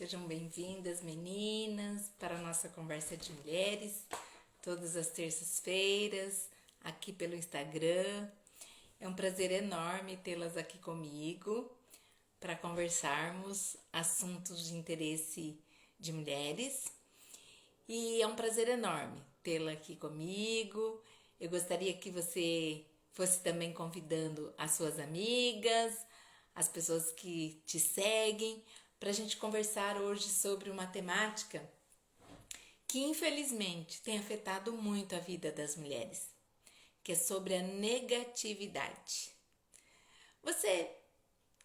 Sejam bem-vindas, meninas, para a nossa conversa de mulheres, todas as terças-feiras, aqui pelo Instagram. É um prazer enorme tê-las aqui comigo para conversarmos assuntos de interesse de mulheres. E é um prazer enorme tê-la aqui comigo. Eu gostaria que você fosse também convidando as suas amigas, as pessoas que te seguem, para a gente conversar hoje sobre uma temática que infelizmente tem afetado muito a vida das mulheres, que é sobre a negatividade. Você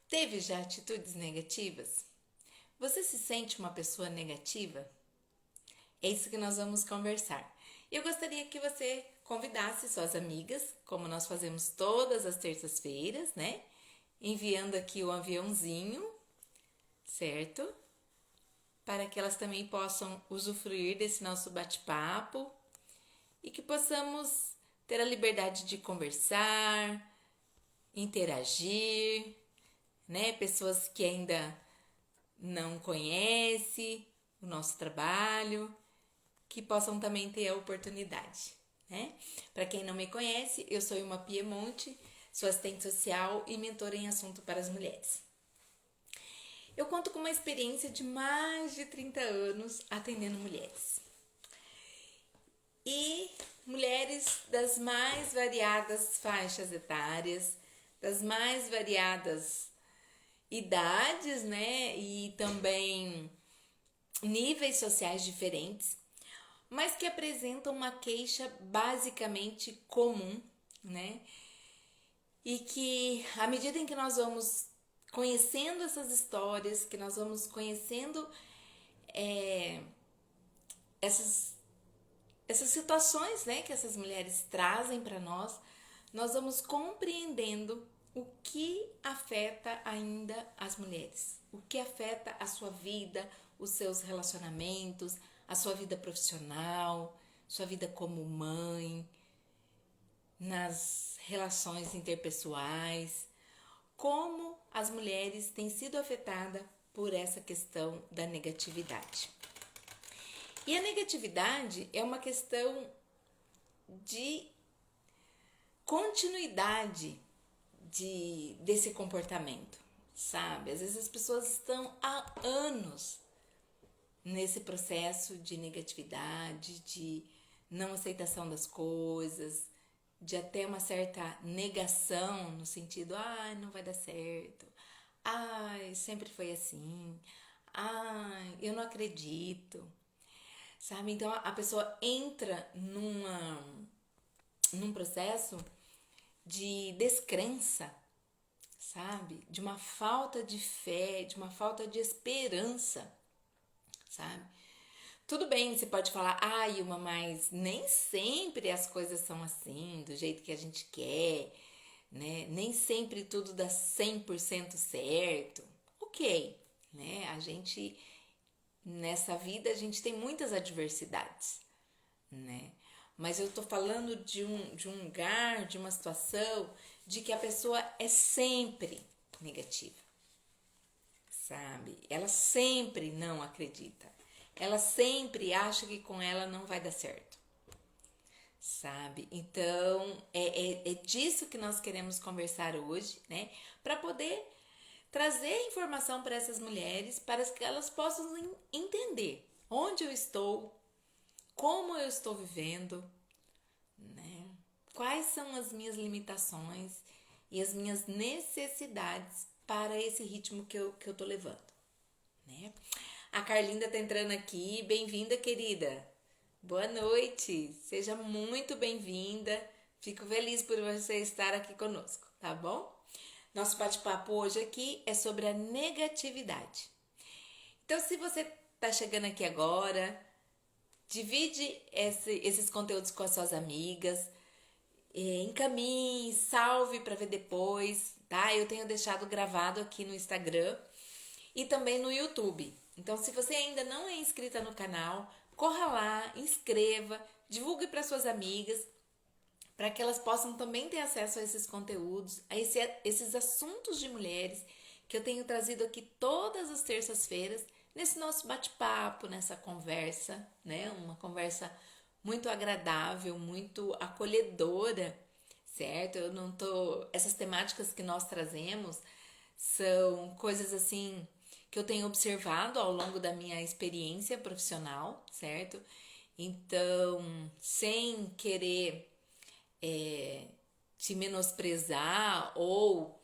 teve já atitudes negativas? Você se sente uma pessoa negativa? É isso que nós vamos conversar. Eu gostaria que você convidasse suas amigas, como nós fazemos todas as terças-feiras, né? Enviando aqui o aviãozinho, certo? Para que elas também possam usufruir desse nosso bate-papo e que possamos ter a liberdade de conversar, interagir, né? Pessoas que ainda não conhecem o nosso trabalho, que possam também ter a oportunidade, né? Para quem não me conhece, eu sou uma Piemonte, sou assistente social e mentora em assunto para as mulheres. Eu conto com uma experiência de mais de 30 anos atendendo mulheres. E mulheres das mais variadas faixas etárias, das mais variadas idades, né? E também níveis sociais diferentes, mas que apresentam uma queixa basicamente comum, né? E que à medida em que nós vamos conhecendo essas histórias, que nós vamos conhecendo essas situações, né, que essas mulheres trazem para nós vamos compreendendo o que afeta ainda as mulheres, o que afeta a sua vida, os seus relacionamentos, a sua vida profissional, sua vida como mãe, nas relações interpessoais, como as mulheres têm sido afetadas por essa questão da negatividade. E a negatividade é uma questão de continuidade desse comportamento, sabe? Às vezes as pessoas estão há anos nesse processo de negatividade, de não aceitação das coisas, de até uma certa negação no sentido, não vai dar certo, sempre foi assim, eu não acredito, sabe? Então a pessoa entra num processo de descrença, sabe? De uma falta de fé, de uma falta de esperança, sabe? Tudo bem, você pode falar, Ilma, mas nem sempre as coisas são assim, do jeito que a gente quer, né? Nem sempre tudo dá 100% certo. Ok, né? Nessa vida, a gente tem muitas adversidades, né? Mas eu tô falando de um lugar, de uma situação, de que a pessoa é sempre negativa, sabe? Ela sempre não acredita. Ela sempre acha que com ela não vai dar certo, sabe? Então, é disso que nós queremos conversar hoje, né? Para poder trazer informação para essas mulheres, para que elas possam entender onde eu estou, como eu estou vivendo, né? Quais são as minhas limitações e as minhas necessidades para esse ritmo que eu tô levando, né? A Carlinda tá entrando aqui. Bem-vinda, querida. Boa noite. Seja muito bem-vinda. Fico feliz por você estar aqui conosco, tá bom? Nosso bate-papo hoje aqui é sobre a negatividade. Então, se você tá chegando aqui agora, divide esses conteúdos com as suas amigas, encaminhe, salve para ver depois, tá? Eu tenho deixado gravado aqui no Instagram e também no YouTube. Então, se você ainda não é inscrita no canal, corra lá, inscreva, divulgue para suas amigas, para que elas possam também ter acesso a esses conteúdos, a esses assuntos de mulheres que eu tenho trazido aqui todas as terças-feiras, nesse nosso bate-papo, nessa conversa, né? Uma conversa muito agradável, muito acolhedora, certo? Eu não tô. Essas temáticas que nós trazemos são coisas assim que eu tenho observado ao longo da minha experiência profissional, certo? Então, sem querer te menosprezar ou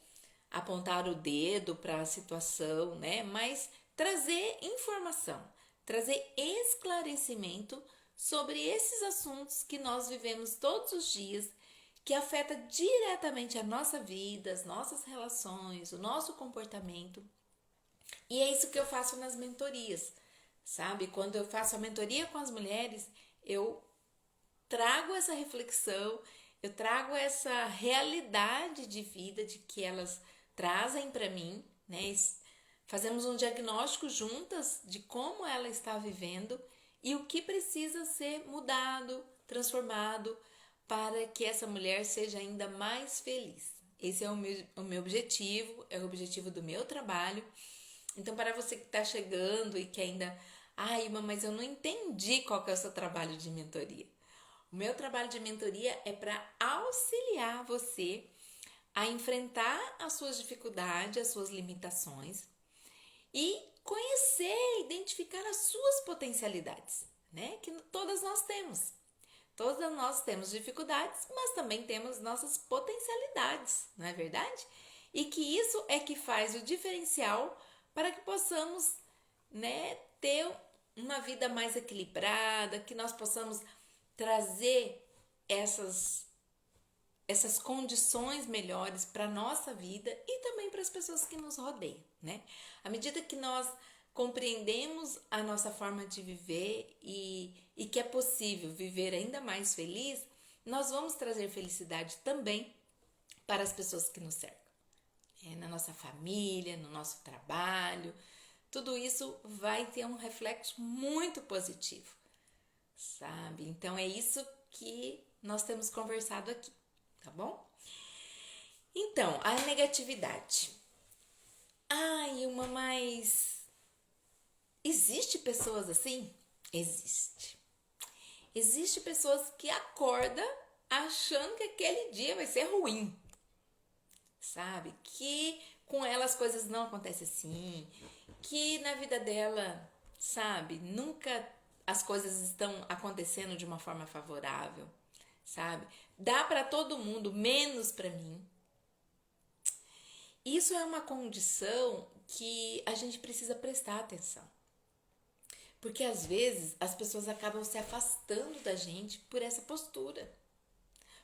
apontar o dedo para a situação, né? Mas trazer informação, trazer esclarecimento sobre esses assuntos que nós vivemos todos os dias, que afeta diretamente a nossa vida, as nossas relações, o nosso comportamento. E é isso que eu faço nas mentorias, sabe? Quando eu faço a mentoria com as mulheres, eu trago essa reflexão, eu trago essa realidade de vida de que elas trazem para mim, né? Fazemos um diagnóstico juntas de como ela está vivendo e o que precisa ser mudado, transformado para que essa mulher seja ainda mais feliz. Esse é o meu objetivo, é o objetivo do meu trabalho. Então, para você que está chegando e que ainda... Ai, mas eu não entendi qual que é o seu trabalho de mentoria. O meu trabalho de mentoria é para auxiliar você a enfrentar as suas dificuldades, as suas limitações e conhecer, identificar as suas potencialidades, né? Que todas nós temos. Todas nós temos dificuldades, mas também temos nossas potencialidades, não é verdade? E que isso é que faz o diferencial para que possamos, né, ter uma vida mais equilibrada, que nós possamos trazer essas condições melhores para a nossa vida e também para as pessoas que nos rodeiam, né? À medida que nós compreendemos a nossa forma de viver e que é possível viver ainda mais feliz, nós vamos trazer felicidade também para as pessoas que nos cercam. Na nossa família, no nosso trabalho, tudo isso vai ter um reflexo muito positivo, sabe? Então é isso que nós temos conversado aqui, tá bom? Então, a negatividade. Ai, uma mais... Existe pessoas assim? Existe. Existe pessoas que acordam achando que aquele dia vai ser ruim, sabe? Que com ela as coisas não acontecem assim, que na vida dela, sabe, nunca as coisas estão acontecendo de uma forma favorável, sabe? Dá para todo mundo, menos para mim. Isso é uma condição que a gente precisa prestar atenção. Porque às vezes as pessoas acabam se afastando da gente por essa postura.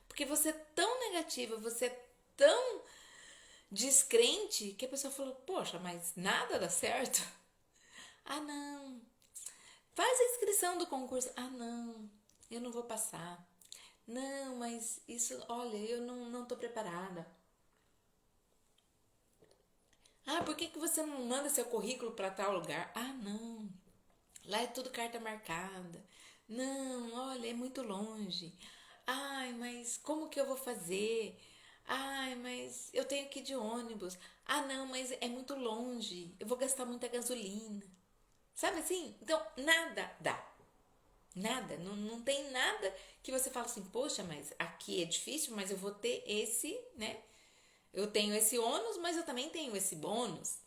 Porque você é tão negativa, você é tão descrente que a pessoa falou: poxa, mas nada dá certo? Ah, não. Faz a inscrição do concurso. Ah, não, eu não vou passar. Não, mas isso, olha, eu não tô preparada. Ah, por que você não manda seu currículo para tal lugar? Ah, não, lá é tudo carta marcada. Não, olha, é muito longe. Ai, mas como que eu vou fazer? Ai, mas eu tenho que ir de ônibus. Ah, não, mas é muito longe. Eu vou gastar muita gasolina. Sabe assim? Então, nada dá. Nada. Não tem nada que você fala assim, poxa, mas aqui é difícil, mas eu vou ter esse, né? Eu tenho esse ônus, mas eu também tenho esse bônus.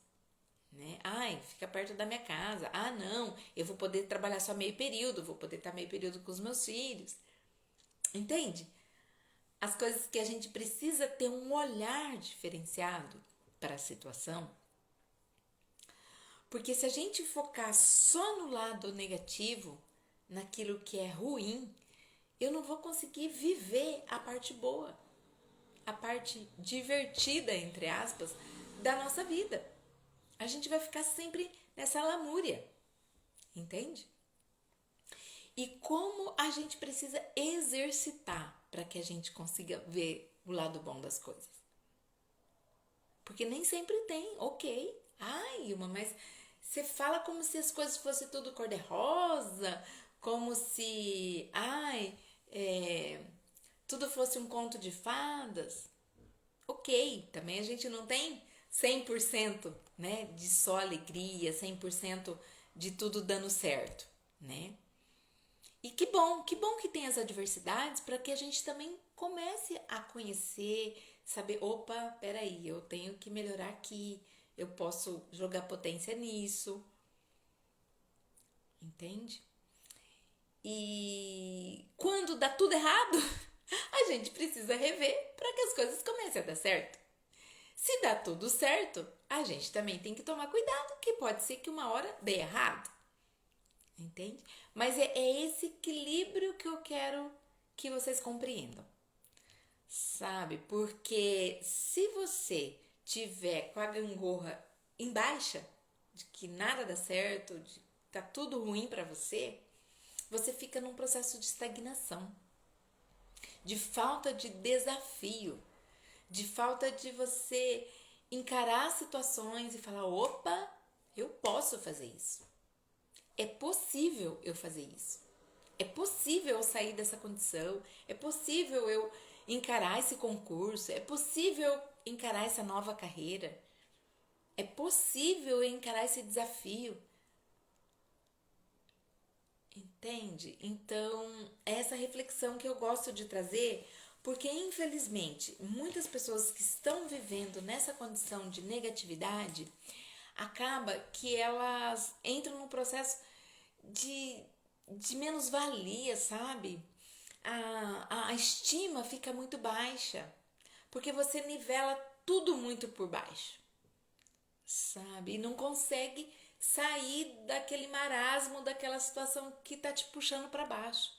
Né? Ai, fica perto da minha casa. Ah, não, eu vou poder trabalhar só meio período, vou poder estar meio período com os meus filhos. Entende? As coisas que a gente precisa ter um olhar diferenciado para a situação. Porque se a gente focar só no lado negativo, naquilo que é ruim, eu não vou conseguir viver a parte boa, a parte divertida, entre aspas, da nossa vida. A gente vai ficar sempre nessa lamúria, entende? E como a gente precisa exercitar para que a gente consiga ver o lado bom das coisas. Porque nem sempre tem, ok. Ai, mas você fala como se as coisas fossem tudo cor-de-rosa, como se, tudo fosse um conto de fadas. Ok, também a gente não tem 100%, né, de só alegria, 100% de tudo dando certo, né? E que bom que tem as adversidades para que a gente também comece a conhecer, saber, opa, peraí, eu tenho que melhorar aqui, eu posso jogar potência nisso, entende? E quando dá tudo errado, a gente precisa rever para que as coisas comecem a dar certo. Se dá tudo certo, a gente também tem que tomar cuidado, que pode ser que uma hora dê errado. Entende? Mas é esse equilíbrio que eu quero que vocês compreendam. Sabe? Porque se você tiver com a gangorra em baixa, de que nada dá certo, de que tá tudo ruim para você, você fica num processo de estagnação, de falta de desafio, de falta de você encarar situações e falar: opa, eu posso fazer isso. É possível eu fazer isso. É possível eu sair dessa condição. É possível eu encarar esse concurso. É possível eu encarar essa nova carreira. É possível eu encarar esse desafio. Entende? Então, é essa reflexão que eu gosto de trazer, porque infelizmente muitas pessoas que estão vivendo nessa condição de negatividade acaba que elas entram num processo de, de menos-valia, sabe? A estima fica muito baixa, porque você nivela tudo muito por baixo, sabe? E não consegue sair daquele marasmo, daquela situação que tá te puxando para baixo.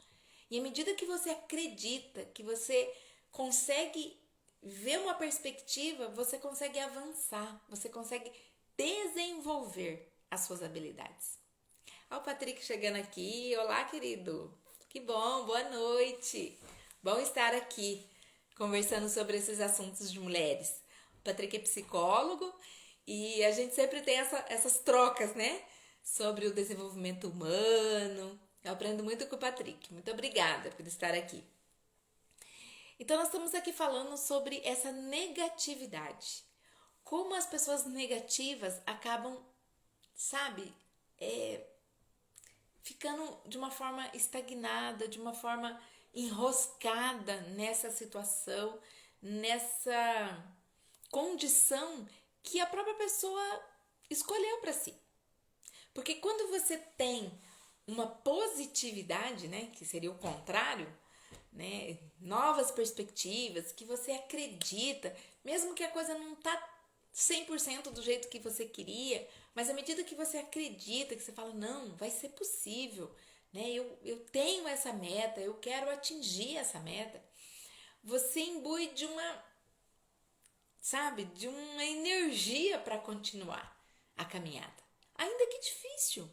E à medida que você acredita, que você consegue ver uma perspectiva, você consegue avançar, você consegue desenvolver as suas habilidades. Olha o Patrick chegando aqui. Olá, querido. Que bom, boa noite. Bom estar aqui conversando sobre esses assuntos de mulheres. O Patrick é psicólogo e a gente sempre tem essas trocas, né? Sobre o desenvolvimento humano. Eu aprendo muito com o Patrick. Muito obrigada por estar aqui. Então, nós estamos aqui falando sobre essa negatividade. Como as pessoas negativas acabam, sabe, ficando de uma forma estagnada, de uma forma enroscada nessa situação, nessa condição que a própria pessoa escolheu para si. Porque quando você tem uma positividade, né, que seria o contrário, né, novas perspectivas, que você acredita, mesmo que a coisa não tá 100% do jeito que você queria, mas à medida que você acredita, que você fala, não, vai ser possível, né? Eu tenho essa meta, eu quero atingir essa meta, você imbui de uma, sabe, de uma energia para continuar a caminhada. Ainda que difícil,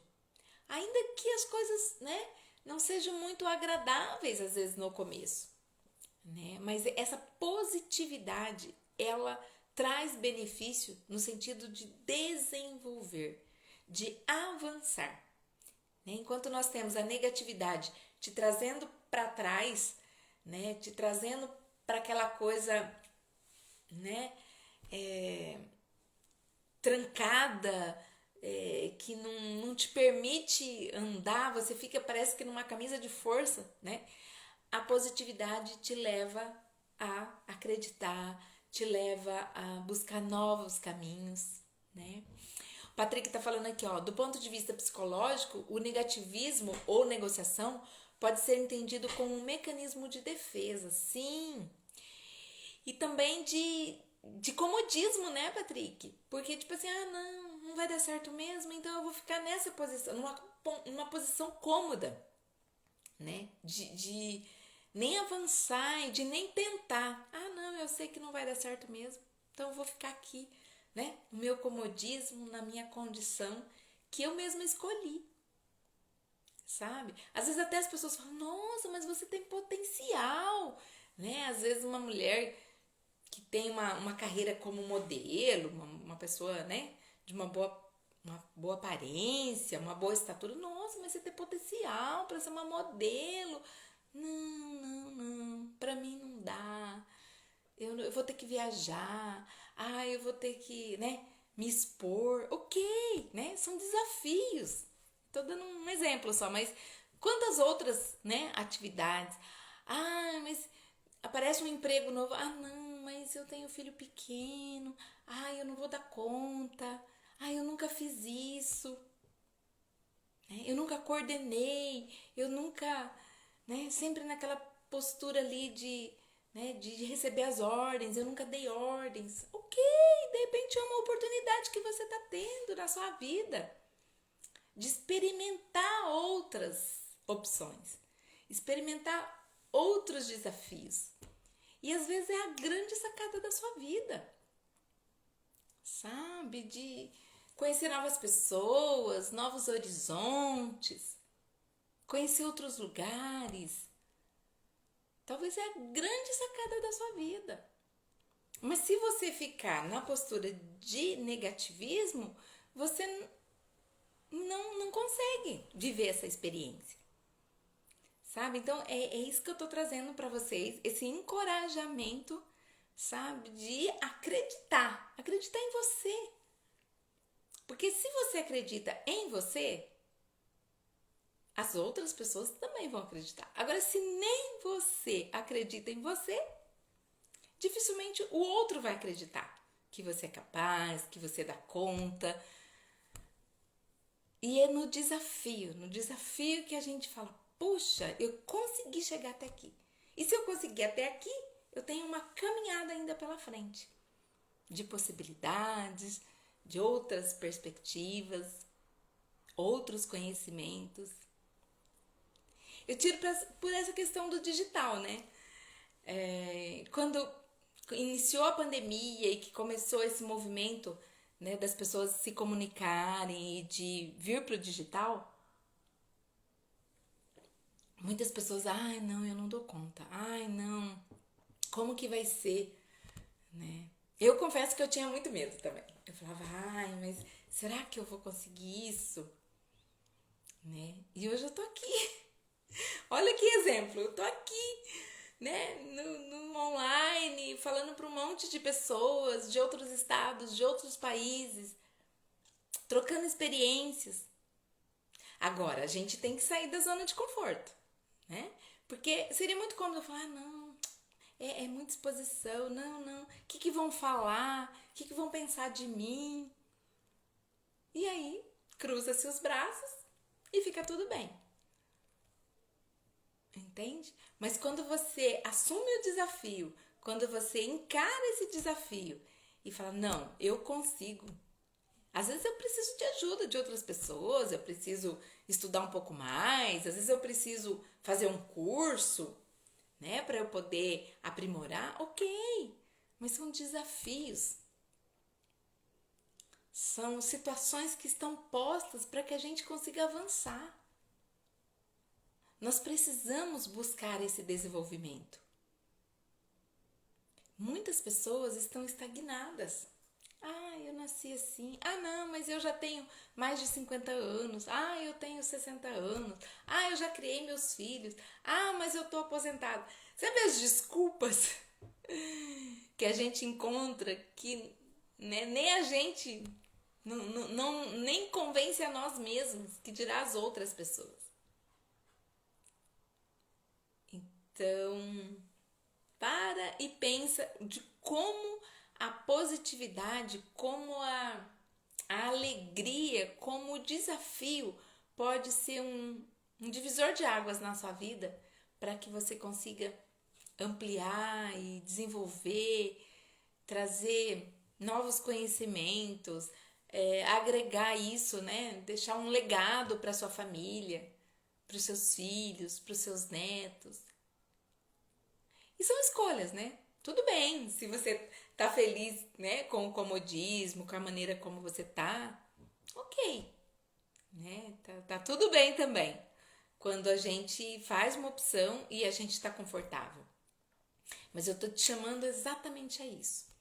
ainda que as coisas, né, não sejam muito agradáveis às vezes no começo, né? Mas essa positividade, ela traz benefício no sentido de desenvolver, de avançar, né? Enquanto nós temos a negatividade te trazendo para trás, né? Te trazendo para aquela coisa, né? Trancada, que não te permite andar, você fica, parece que numa camisa de força, né? A positividade te leva a acreditar, te leva a buscar novos caminhos, né? O Patrick tá falando aqui, ó, do ponto de vista psicológico, o negativismo ou negociação pode ser entendido como um mecanismo de defesa, sim. E também de comodismo, né, Patrick? Porque, tipo assim, não vai dar certo mesmo, então eu vou ficar nessa posição, numa posição cômoda, né? De nem avançar e de nem tentar. Não, eu sei que não vai dar certo mesmo, então eu vou ficar aqui, né? No meu comodismo, na minha condição que eu mesma escolhi, sabe? Às vezes até as pessoas falam, nossa, mas você tem potencial, né? Às vezes uma mulher que tem uma carreira como modelo, uma pessoa, né? De uma boa aparência, uma boa estatura. Nossa, mas você tem potencial para ser uma modelo. Não, pra mim não dá. Eu vou ter que viajar. Eu vou ter que, né, me expor. Ok, né? São desafios. Tô dando um exemplo só, mas quantas outras, né, atividades? Ah, mas aparece um emprego novo. Ah, não, mas eu tenho filho pequeno. Ah, eu não vou dar conta. Ah, eu nunca fiz isso. Eu nunca coordenei. Eu nunca, né, sempre naquela postura ali de receber as ordens. Eu nunca dei ordens. Ok, de repente é uma oportunidade que você está tendo na sua vida de experimentar outras opções, experimentar outros desafios. E às vezes é a grande sacada da sua vida, sabe? De conhecer novas pessoas, novos horizontes, conhecer outros lugares. Talvez é a grande sacada da sua vida. Mas se você ficar na postura de negativismo, você não consegue viver essa experiência, sabe? Então é isso que eu tô trazendo para vocês, esse encorajamento, sabe? De acreditar em você. Porque se você acredita em você, as outras pessoas também vão acreditar. Agora, se nem você acredita em você, dificilmente o outro vai acreditar que você é capaz, que você dá conta. E é no desafio que a gente fala, puxa, eu consegui chegar até aqui. E se eu conseguir até aqui, eu tenho uma caminhada ainda pela frente. De possibilidades, de outras perspectivas, outros conhecimentos. Eu tiro por essa questão do digital, né? Quando iniciou a pandemia e que começou esse movimento, né, das pessoas se comunicarem e de vir para o digital, muitas pessoas, ai não, eu não dou conta, ai não, como que vai ser, né? Eu confesso que eu tinha muito medo também. Eu falava, ai, mas será que eu vou conseguir isso? Né? E hoje eu tô aqui. Olha que exemplo, eu tô aqui, né, no online, falando para um monte de pessoas de outros estados, de outros países, trocando experiências. Agora, a gente tem que sair da zona de conforto, né? Porque seria muito cômodo eu falar, não, é muita exposição, não, o que vão falar, o que vão pensar de mim? E aí, cruza-se os braços e fica tudo bem. Entende? Mas quando você assume o desafio, quando você encara esse desafio e fala, não, eu consigo. Às vezes eu preciso de ajuda de outras pessoas, eu preciso estudar um pouco mais, às vezes eu preciso fazer um curso, né, para eu poder aprimorar. Ok, mas são desafios. São situações que estão postas para que a gente consiga avançar. Nós precisamos buscar esse desenvolvimento. Muitas pessoas estão estagnadas. Ah, eu nasci assim. Ah, não, mas eu já tenho mais de 50 anos. Ah, eu tenho 60 anos. Ah, eu já criei meus filhos. Ah, mas eu tô aposentado. Sabe as desculpas que a gente encontra que, né, nem a gente nem convence a nós mesmos, que dirá as outras pessoas. Então, para e pensa de como a positividade, como a alegria, como o desafio pode ser um divisor de águas na sua vida para que você consiga ampliar e desenvolver, trazer novos conhecimentos, agregar isso, né? Deixar um legado para sua família, para os seus filhos, para os seus netos. E são escolhas, né? Tudo bem, se você tá feliz, né, com o comodismo, com a maneira como você tá, ok, né? Tá tudo bem também. Quando a gente faz uma opção e a gente tá confortável. Mas eu tô te chamando exatamente a isso.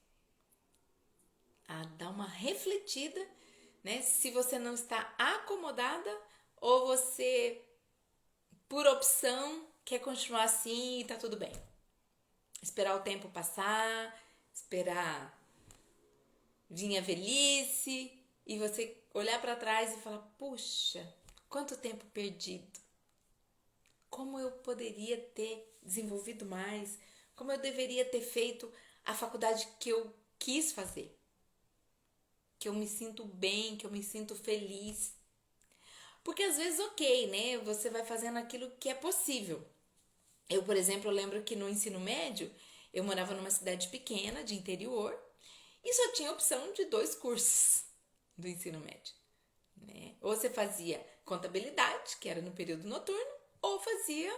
A dar uma refletida, né? Se você não está acomodada ou você, por opção, quer continuar assim e tá tudo bem. Esperar o tempo passar, esperar vir a velhice e você olhar para trás e falar, puxa, Quanto tempo perdido? Como eu poderia ter desenvolvido mais? Como eu deveria ter feito a faculdade que eu quis fazer? Que eu me sinto bem, que eu me sinto feliz. Porque às vezes, ok, né? Você vai fazendo aquilo que é possível. Eu, por exemplo, lembro que no ensino médio, eu morava numa cidade pequena, de interior, e só tinha opção de 2 cursos do ensino médio, né? Ou você fazia contabilidade, que era no período noturno, ou fazia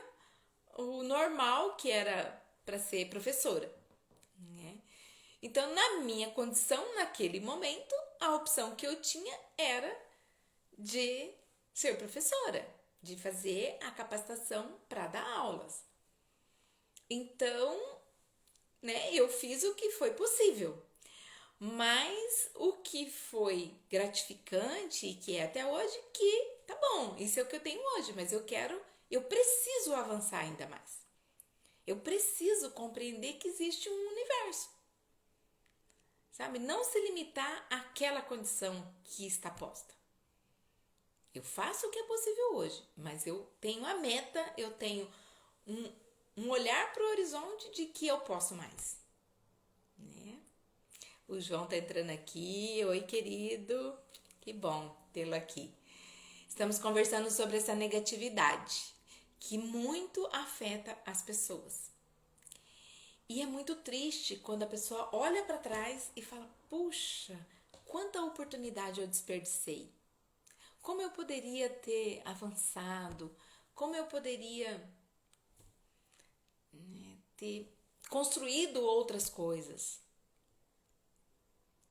o normal, que era para ser professora, né? Então, na minha condição, naquele momento, a opção que eu tinha era de ser professora, de fazer a capacitação para dar aulas. Então, né, eu fiz o que foi possível. Mas o que foi gratificante, e que é até hoje, que tá bom, isso é o que eu tenho hoje, mas eu preciso avançar ainda mais. Eu preciso compreender que existe um universo. Sabe? Não se limitar àquela condição que está posta. Eu faço o que é possível hoje, mas eu tenho a meta, eu tenho um olhar para o horizonte de que eu posso mais. Né? O João tá entrando aqui. Oi, querido. Que bom tê-lo aqui. Estamos conversando sobre essa negatividade que muito afeta as pessoas. E é muito triste quando a pessoa olha para trás e fala: puxa, quanta oportunidade eu desperdicei. Como eu poderia ter avançado? Como eu poderia, né, ter construído outras coisas?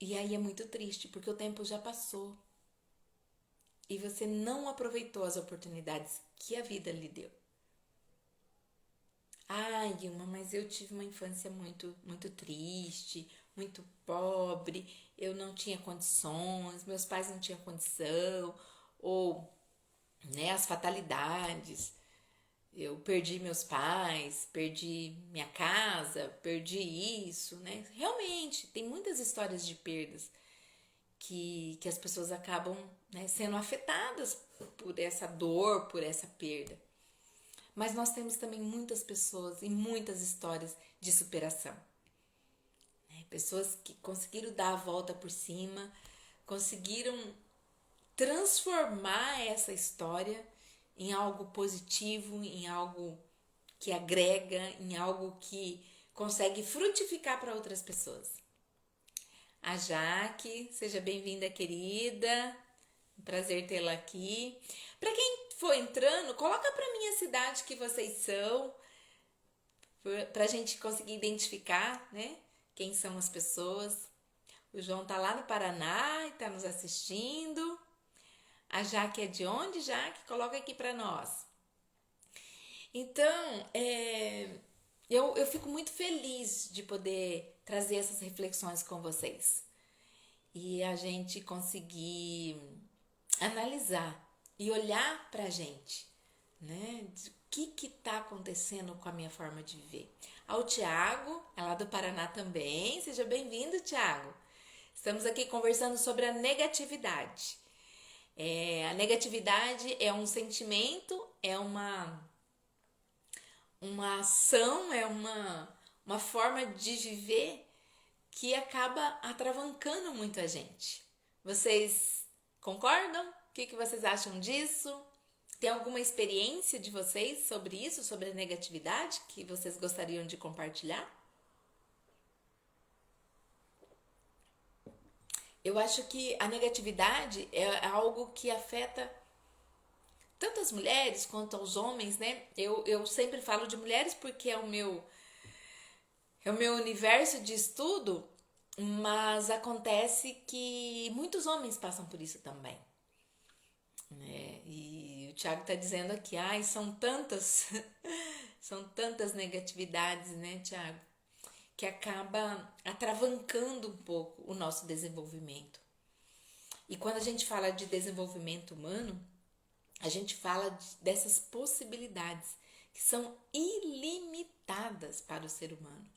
E aí é muito triste, porque o tempo já passou. E você não aproveitou as oportunidades que a vida lhe deu. Ai, Ilma, mas eu tive uma infância muito triste, muito pobre, eu não tinha condições, meus pais não tinham condição, ou, né, as fatalidades. Eu perdi meus pais, perdi minha casa, perdi isso, né? Realmente, tem muitas histórias de perdas que as pessoas acabam, né, sendo afetadas por essa dor, por essa perda. Mas nós temos também muitas pessoas e muitas histórias de superação. Né? Pessoas que conseguiram dar a volta por cima, conseguiram transformar essa história em algo positivo, em algo que agrega, em algo que consegue frutificar para outras pessoas. A Jaque, seja bem-vinda, querida. Um prazer tê-la aqui. Para quem for entrando, coloca para mim a cidade que vocês são, para a gente conseguir identificar, né, quem são as pessoas. O João tá lá no Paraná e tá nos assistindo. A Jaque é de onde, Jaque? Coloca aqui para nós. Então, eu fico muito feliz de poder trazer essas reflexões com vocês. E a gente conseguir analisar e olhar pra gente, né? O que tá acontecendo com a minha forma de viver. Ao Tiago, é lá do Paraná também. Seja bem-vindo, Tiago. Estamos aqui conversando sobre a negatividade. A negatividade é um sentimento, é uma ação, é uma forma de viver que acaba atravancando muito a gente. Vocês concordam? O que vocês acham disso? Tem alguma experiência de vocês sobre isso, sobre a negatividade, que vocês gostariam de compartilhar? Eu acho que a negatividade é algo que afeta tanto as mulheres quanto aos homens, né? Eu sempre falo de mulheres porque é o meu universo de estudo, mas acontece que muitos homens passam por isso também. Né? E o Thiago está dizendo aqui, são tantas, são tantas negatividades, né, Thiago, que acaba atravancando um pouco o nosso desenvolvimento. E quando a gente fala de desenvolvimento humano, a gente fala dessas possibilidades que são ilimitadas para o ser humano,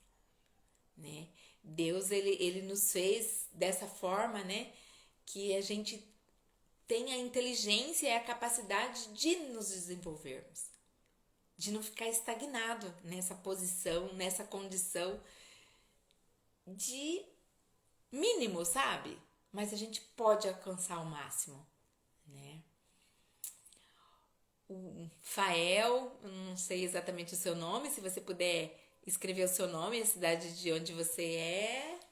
né? Deus, ele nos fez dessa forma, né, que a gente tem a inteligência e a capacidade de nos desenvolvermos, de não ficar estagnado nessa posição, nessa condição de mínimo, sabe? Mas a gente pode alcançar o máximo, né? O Fael, eu não sei exatamente o seu nome, se você puder escrever o seu nome, a cidade de onde você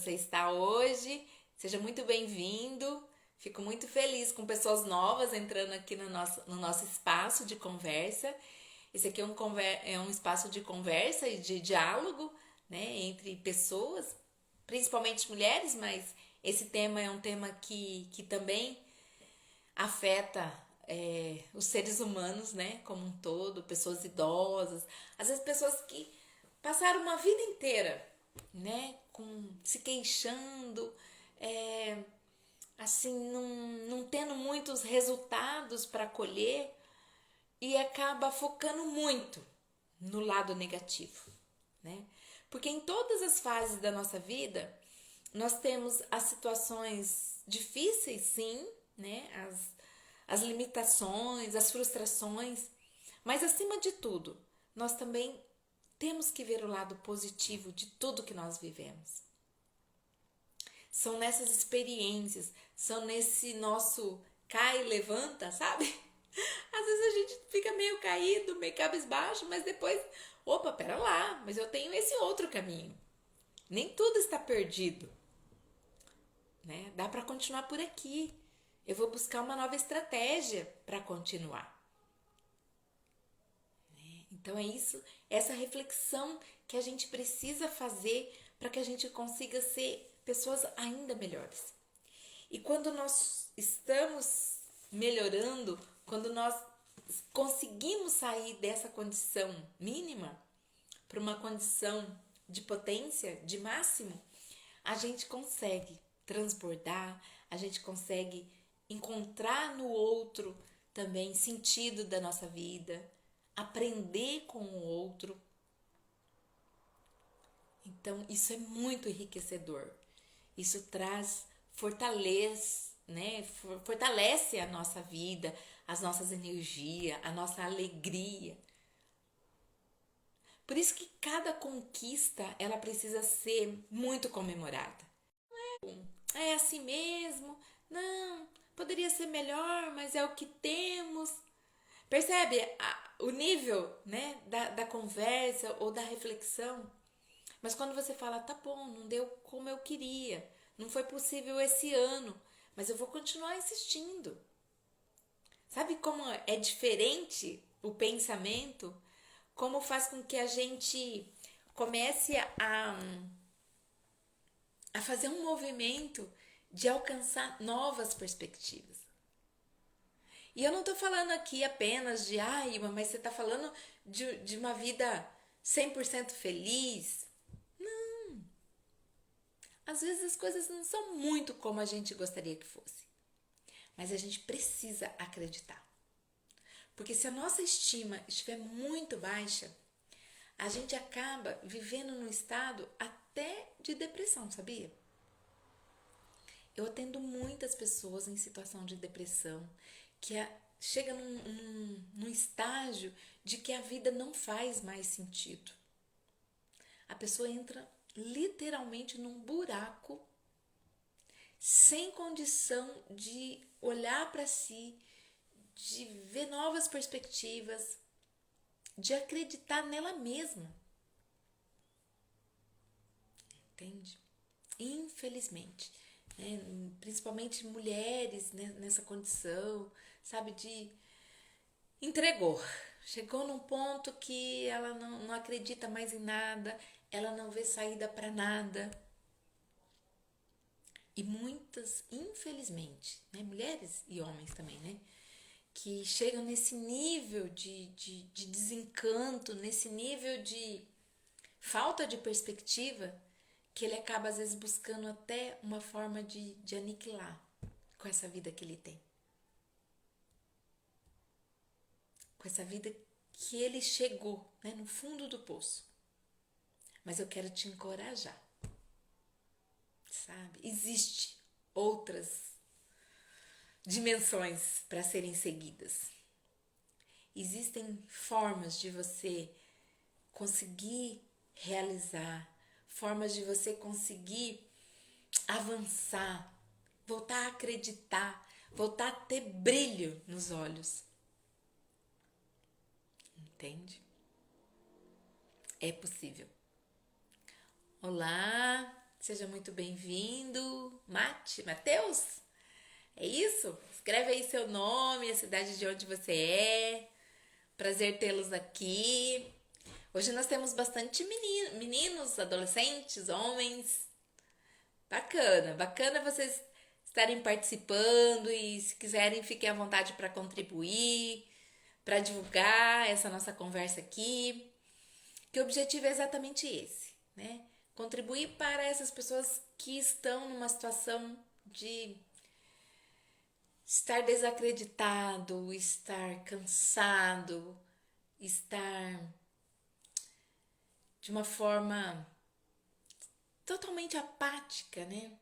está hoje, seja muito bem-vindo. Fico muito feliz com pessoas novas entrando aqui no nosso espaço de conversa. Esse aqui é um espaço de conversa e de diálogo, né, entre pessoas, principalmente mulheres, mas esse tema é um tema que também afeta os seres humanos, né, como um todo, pessoas idosas, às vezes pessoas que passaram uma vida inteira, né, se queixando, assim, não tendo muitos resultados para colher e acaba focando muito no lado negativo, né? Porque em todas as fases da nossa vida, nós temos as situações difíceis, sim, né? As limitações, as frustrações, mas acima de tudo, nós também temos que ver o lado positivo de tudo que nós vivemos. São nessas experiências, são nesse nosso cai e levanta, sabe? Às vezes a gente fica meio caído, meio cabisbaixo, mas depois, opa, pera lá, mas eu tenho esse outro caminho. Nem tudo está perdido, né? Dá para continuar por aqui. Eu vou buscar uma nova estratégia para continuar. Então é isso, essa reflexão que a gente precisa fazer para que a gente consiga ser pessoas ainda melhores. E quando nós estamos melhorando, quando nós conseguimos sair dessa condição mínima para uma condição de potência, de máximo, a gente consegue transbordar, a gente consegue encontrar no outro também sentido da nossa vida, aprender com o outro. Então, isso é muito enriquecedor. Isso traz, fortalece a nossa vida, as nossas energias, a nossa alegria. Por isso que cada conquista, ela precisa ser muito comemorada. É assim mesmo? Não, poderia ser melhor, mas é o que temos. Percebe o nível, né, da conversa ou da reflexão? Mas quando você fala, tá bom, não deu como eu queria, não foi possível esse ano, mas eu vou continuar insistindo. Sabe como é diferente o pensamento? Como faz com que a gente comece a fazer um movimento de alcançar novas perspectivas. E eu não tô falando aqui apenas de, ai, mas você tá falando de uma vida 100% feliz. Às vezes as coisas não são muito como a gente gostaria que fosse. Mas a gente precisa acreditar. Porque se a nossa estima estiver muito baixa, a gente acaba vivendo num estado até de depressão, sabia? Eu atendo muitas pessoas em situação de depressão que chega num estágio de que a vida não faz mais sentido. A pessoa entra literalmente num buraco sem condição de olhar para si, de ver novas perspectivas, de acreditar nela mesma. Entende? Infelizmente, né? Principalmente mulheres, né, nessa condição, sabe, de entregou. Chegou num ponto que ela não acredita mais em nada, ela não vê saída para nada. E muitas, infelizmente, né, mulheres e homens também, né, que chegam nesse nível de desencanto, nesse nível de falta de perspectiva, que ele acaba às vezes buscando até uma forma de aniquilar com essa vida que ele tem. Com essa vida que ele chegou, né, no fundo do poço. Mas eu quero te encorajar, sabe? Existe outras dimensões para serem seguidas. Existem formas de você conseguir realizar, formas de você conseguir avançar, voltar a acreditar, voltar a ter brilho nos olhos. Entende? É possível. Olá, seja muito bem-vindo. Matheus? É isso? Escreve aí seu nome, a cidade de onde você é. Prazer tê-los aqui. Hoje nós temos bastante meninos, adolescentes, homens. Bacana vocês estarem participando e se quiserem fiquem à vontade para contribuir, para divulgar essa nossa conversa aqui. Que o objetivo é exatamente esse, né? Contribuir para essas pessoas que estão numa situação de estar desacreditado, estar cansado, estar de uma forma totalmente apática, né?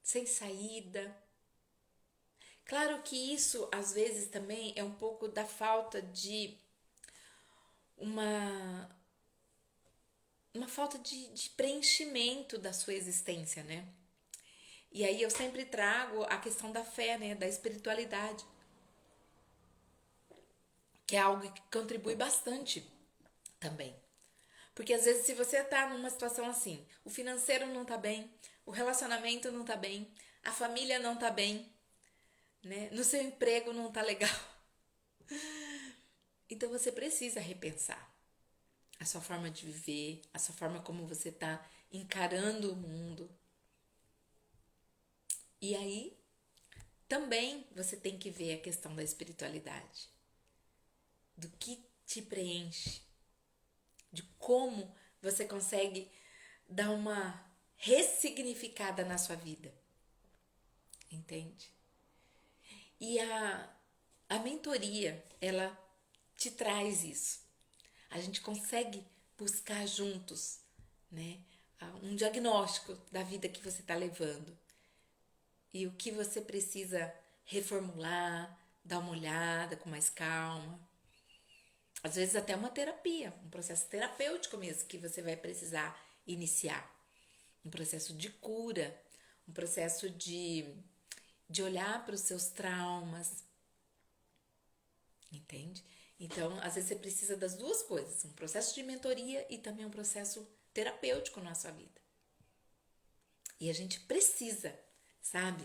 Sem saída. Claro que isso às vezes também é um pouco da falta de uma falta de preenchimento da sua existência, né? E aí eu sempre trago a questão da fé, né? Da espiritualidade, que é algo que contribui bastante também. Porque às vezes se você tá numa situação assim, o financeiro não tá bem, o relacionamento não tá bem, a família não tá bem, né? No seu emprego não tá legal. Então você precisa repensar a sua forma de viver, a sua forma como você tá encarando o mundo. E aí também você tem que ver a questão da espiritualidade, do que te preenche, de como você consegue dar uma ressignificada na sua vida, entende? E a mentoria, ela te traz isso. A gente consegue buscar juntos, né, um diagnóstico da vida que você está levando e o que você precisa reformular, dar uma olhada com mais calma. Às vezes até uma terapia, um processo terapêutico mesmo que você vai precisar iniciar. Um processo de cura, um processo de olhar para os seus traumas, entende? Então, às vezes você precisa das duas coisas, um processo de mentoria e também um processo terapêutico na sua vida. E a gente precisa, sabe,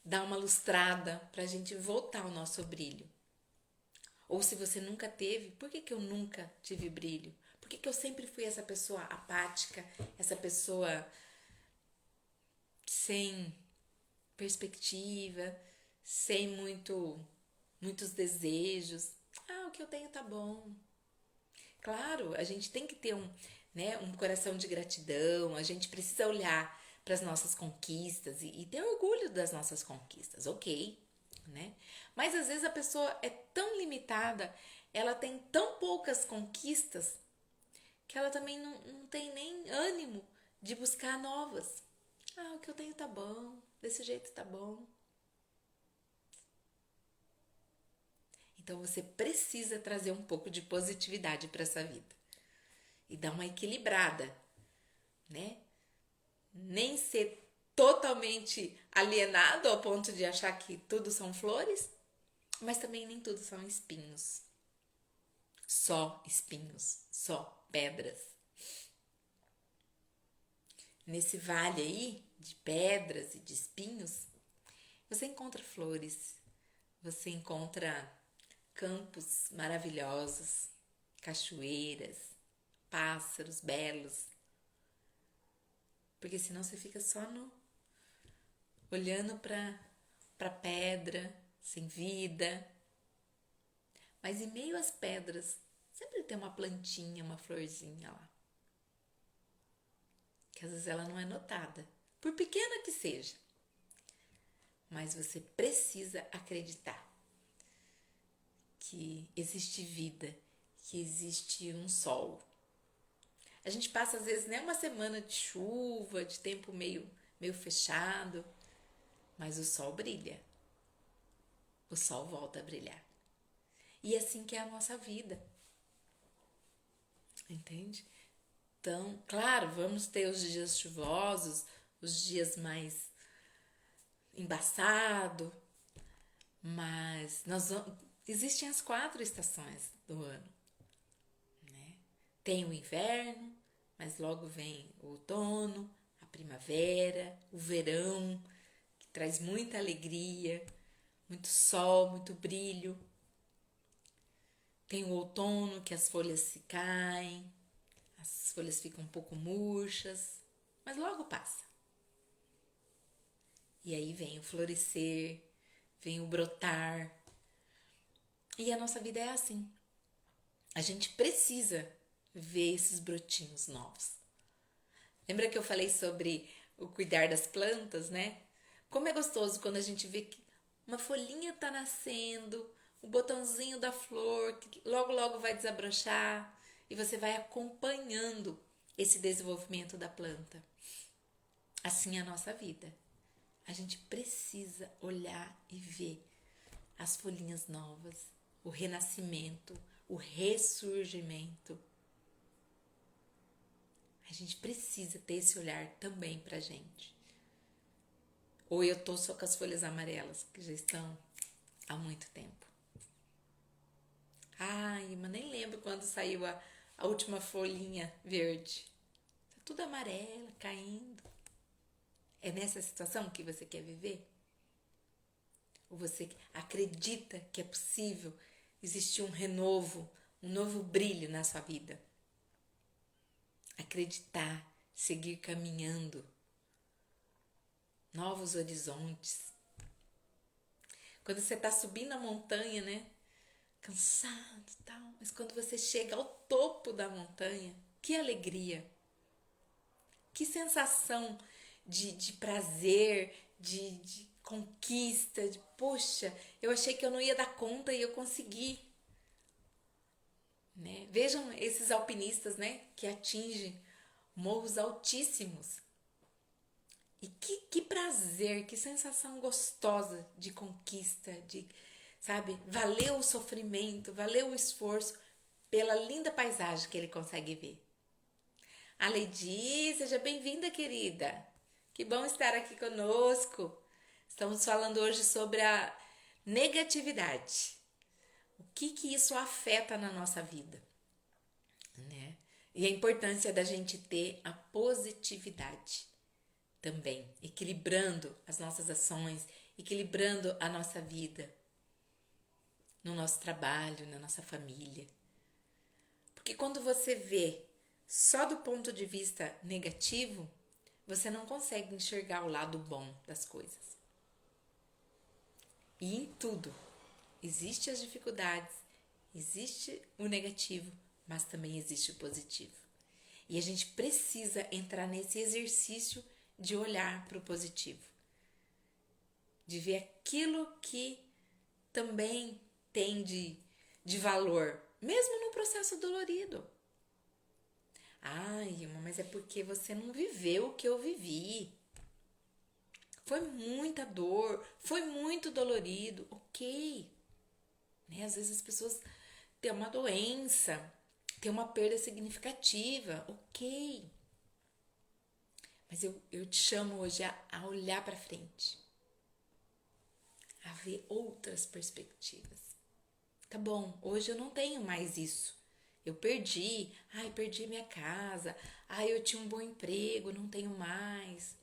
dar uma lustrada para a gente voltar ao nosso brilho. Ou se você nunca teve, por que eu nunca tive brilho? Por que eu sempre fui essa pessoa apática, essa pessoa sem perspectiva, sem muitos desejos? O que eu tenho tá bom. Claro, a gente tem que ter um coração de gratidão, a gente precisa olhar para as nossas conquistas e ter orgulho das nossas conquistas, ok, né? Mas às vezes a pessoa é tão limitada, ela tem tão poucas conquistas, que ela também não tem nem ânimo de buscar novas. O que eu tenho tá bom, desse jeito tá bom. Então você precisa trazer um pouco de positividade para essa vida e dar uma equilibrada, né? Nem ser totalmente alienado ao ponto de achar que tudo são flores, mas também nem tudo são espinhos. Só espinhos, só pedras. Nesse vale aí de pedras e de espinhos, você encontra flores, você encontra campos maravilhosos, cachoeiras, pássaros belos. Porque senão você fica só olhando para pedra, sem vida. Mas em meio às pedras, sempre tem uma plantinha, uma florzinha lá. Que às vezes ela não é notada, por pequena que seja. Mas você precisa acreditar que existe vida, que existe um sol. A gente passa às vezes nem uma semana de chuva, de tempo meio fechado, mas o sol brilha. o sol volta a brilhar. E é assim que é a nossa vida. Entende? Então, claro, vamos ter os dias chuvosos, os dias mais embaçados, mas existem as 4 estações do ano, né? Tem o inverno, mas logo vem o outono, a primavera, o verão, que traz muita alegria, muito sol, muito brilho. Tem o outono, que as folhas se caem, as folhas ficam um pouco murchas, mas logo passa. E aí vem o florescer, vem o brotar. E a nossa vida é assim. A gente precisa ver esses brotinhos novos. Lembra que eu falei sobre o cuidar das plantas, né? Como é gostoso quando a gente vê que uma folhinha tá nascendo, o botãozinho da flor, que logo logo vai desabrochar, e você vai acompanhando esse desenvolvimento da planta. Assim é a nossa vida. A gente precisa olhar e ver as folhinhas novas, o renascimento, o ressurgimento. A gente precisa ter esse olhar também pra gente. Ou eu tô só com as folhas amarelas, que já estão há muito tempo. Ai, mas nem lembro quando saiu a última folhinha verde. Tá tudo amarela, caindo. É nessa situação que você quer viver? Ou você acredita que é possível existir um renovo, um novo brilho na sua vida? Acreditar, seguir caminhando, novos horizontes. Quando você está subindo a montanha, né? Cansado e tal, mas quando você chega ao topo da montanha, que alegria, que sensação de prazer, de conquista, de poxa, eu achei que eu não ia dar conta e eu consegui. Né? Vejam esses alpinistas, né, que atingem morros altíssimos. E que prazer, que sensação gostosa de conquista, de, sabe, valeu o sofrimento, valeu o esforço pela linda paisagem que ele consegue ver. A Lady, seja bem-vinda, querida. Que bom estar aqui conosco. Estamos falando hoje sobre a negatividade. O que isso afeta na nossa vida, né? E a importância da gente ter a positividade também, equilibrando as nossas ações, equilibrando a nossa vida, no nosso trabalho, na nossa família. Porque quando você vê só do ponto de vista negativo, você não consegue enxergar o lado bom das coisas. E em tudo, existem as dificuldades, existe o negativo, mas também existe o positivo. E a gente precisa entrar nesse exercício de olhar para o positivo, de ver aquilo que também tem de valor, mesmo no processo dolorido. Ai, Ilma, mas é porque você não viveu o que eu vivi. Foi muita dor, foi muito dolorido, ok. Né? Às vezes as pessoas têm uma doença, têm uma perda significativa, ok. Mas eu te chamo hoje a olhar para frente, a ver outras perspectivas. Tá bom, hoje eu não tenho mais isso. Eu perdi, perdi minha casa, eu tinha um bom emprego, não tenho mais.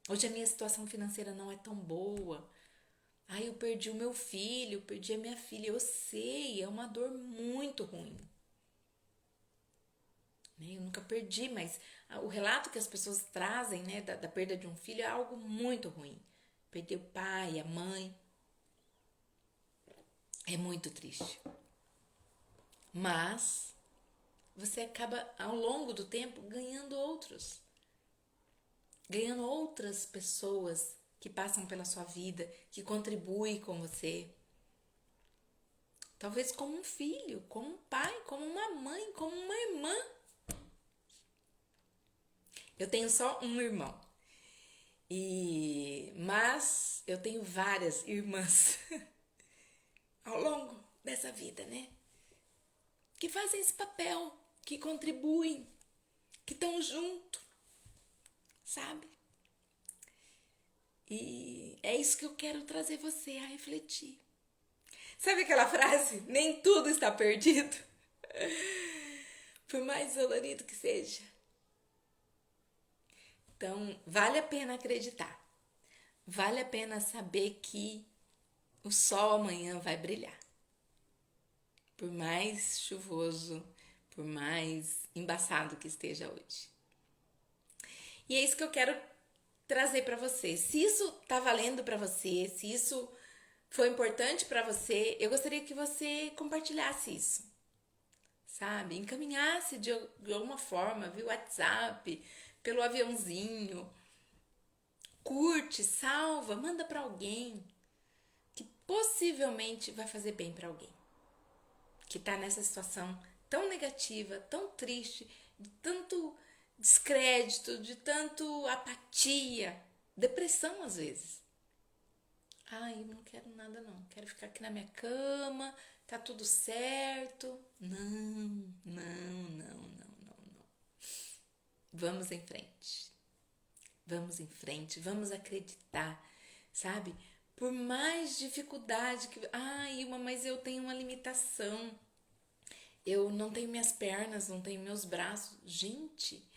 Hoje a minha situação financeira não é tão boa. Eu perdi o meu filho, perdi a minha filha. Eu sei, é uma dor muito ruim. Eu nunca perdi, mas o relato que as pessoas trazem, né, da perda de um filho é algo muito ruim. Perder o pai, a mãe. É muito triste. Mas você acaba, ao longo do tempo, ganhando outros. Ganhando outras pessoas que passam pela sua vida, que contribuem com você. Talvez como um filho, como um pai, como uma mãe, como uma irmã. Eu tenho só um irmão. Mas eu tenho várias irmãs. ao longo dessa vida, né? Que fazem esse papel, que contribuem, que estão junto, sabe? E é isso que eu quero trazer você a refletir. Sabe aquela frase? Nem tudo está perdido. Por mais dolorido que seja. Então, vale a pena acreditar. Vale a pena saber que o sol amanhã vai brilhar. Por mais chuvoso, por mais embaçado que esteja hoje. E é isso que eu quero trazer para você. Se isso tá valendo para você, se isso foi importante para você, eu gostaria que você compartilhasse isso, sabe? Encaminhasse de alguma forma, via WhatsApp, pelo aviãozinho. Curte, salva, manda para alguém que possivelmente vai fazer bem para alguém que tá nessa situação tão negativa, tão triste, de tanto descrédito, de tanto apatia, depressão às vezes. Ai, eu não quero nada não, quero ficar aqui na minha cama, tá tudo certo. Não. Vamos em frente. Vamos em frente, vamos acreditar, sabe? Por mais dificuldade que... Ai, mas eu tenho uma limitação. Eu não tenho minhas pernas, não tenho meus braços. Gente,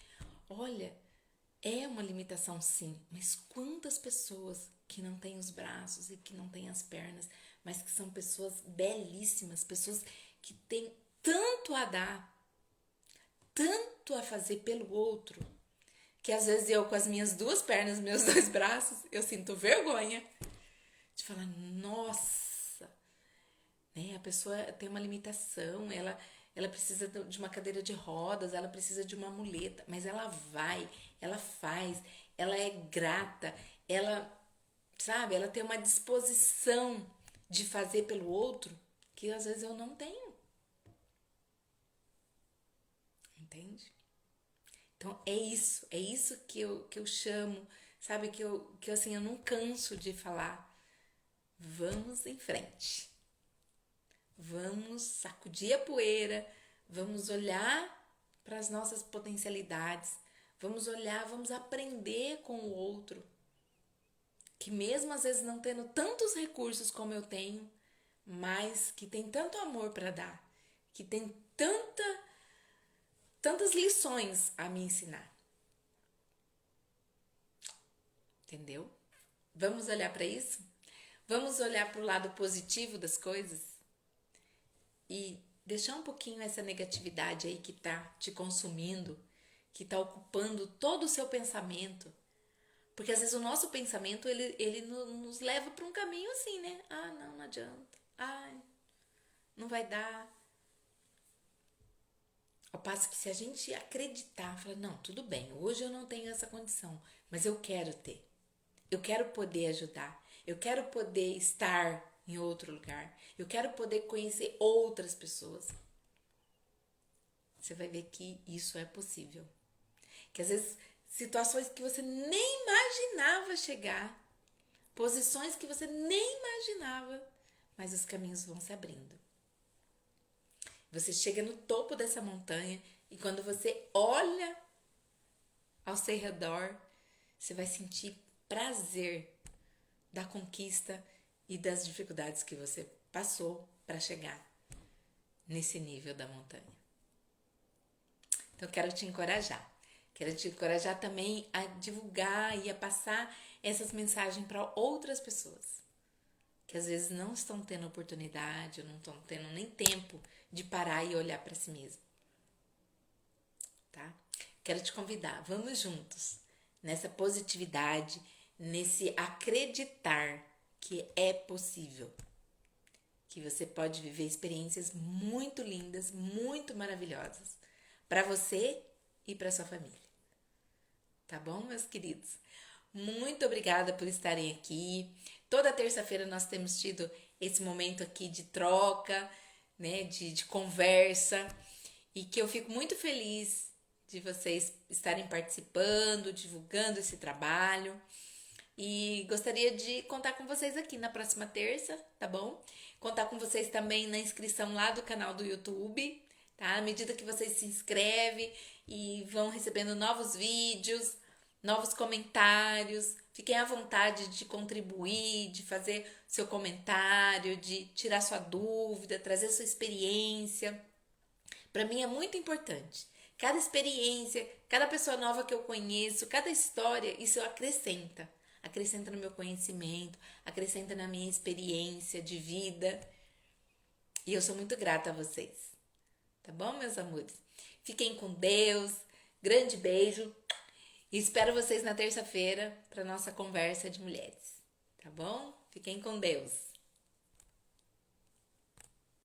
olha, é uma limitação sim, mas quantas pessoas que não têm os braços e que não têm as pernas, mas que são pessoas belíssimas, pessoas que têm tanto a dar, tanto a fazer pelo outro, que às vezes eu com as minhas duas pernas, meus dois braços, eu sinto vergonha de falar, nossa, né? A pessoa tem uma limitação, ela precisa de uma cadeira de rodas, ela precisa de uma muleta, mas ela vai, ela faz, ela é grata, ela, sabe, ela tem uma disposição de fazer pelo outro que às vezes eu não tenho. Entende? Então é isso que eu chamo, sabe, que eu assim, eu não canso de falar. Vamos em frente. Vamos sacudir a poeira, vamos olhar para as nossas potencialidades, vamos olhar, vamos aprender com o outro, que mesmo às vezes não tendo tantos recursos como eu tenho, mas que tem tanto amor para dar, que tem tantas lições a me ensinar. Entendeu? Vamos olhar para isso? Vamos olhar para o lado positivo das coisas? E deixar um pouquinho essa negatividade aí que tá te consumindo, que tá ocupando todo o seu pensamento. Porque às vezes o nosso pensamento, ele nos leva para um caminho assim, né? Ah, não adianta. Ai, não vai dar. Ao passo que se a gente acreditar, falar, não, tudo bem, hoje eu não tenho essa condição, mas eu quero ter. Eu quero poder ajudar. Eu quero poder estar em outro lugar. Eu quero poder conhecer outras pessoas. Você vai ver que isso é possível. Que às vezes situações que você nem imaginava chegar, posições que você nem imaginava, mas os caminhos vão se abrindo. Você chega no topo dessa montanha e quando você olha ao seu redor, você vai sentir prazer da conquista e das dificuldades que você passou para chegar nesse nível da montanha. Então, quero te encorajar. Quero te encorajar também a divulgar e a passar essas mensagens para outras pessoas que às vezes não estão tendo oportunidade, ou não estão tendo nem tempo de parar e olhar para si mesmo. Tá? Quero te convidar, vamos juntos nessa positividade, nesse acreditar que é possível, que você pode viver experiências muito lindas, muito maravilhosas para você e para sua família. Tá bom, meus queridos? Muito obrigada por estarem aqui. Toda terça-feira nós temos tido esse momento aqui de troca, né, de conversa, e que eu fico muito feliz de vocês estarem participando, divulgando esse trabalho. E gostaria de contar com vocês aqui na próxima terça, tá bom? Contar com vocês também na inscrição lá do canal do YouTube, tá? À medida que vocês se inscrevem e vão recebendo novos vídeos, novos comentários, fiquem à vontade de contribuir, de fazer seu comentário, de tirar sua dúvida, trazer sua experiência. Para mim é muito importante. Cada experiência, cada pessoa nova que eu conheço, cada história, isso acrescenta. Acrescenta no meu conhecimento, acrescenta na minha experiência de vida. E eu sou muito grata a vocês. Tá bom, meus amores? Fiquem com Deus. Grande beijo. E espero vocês na terça-feira para nossa conversa de mulheres. Tá bom? Fiquem com Deus.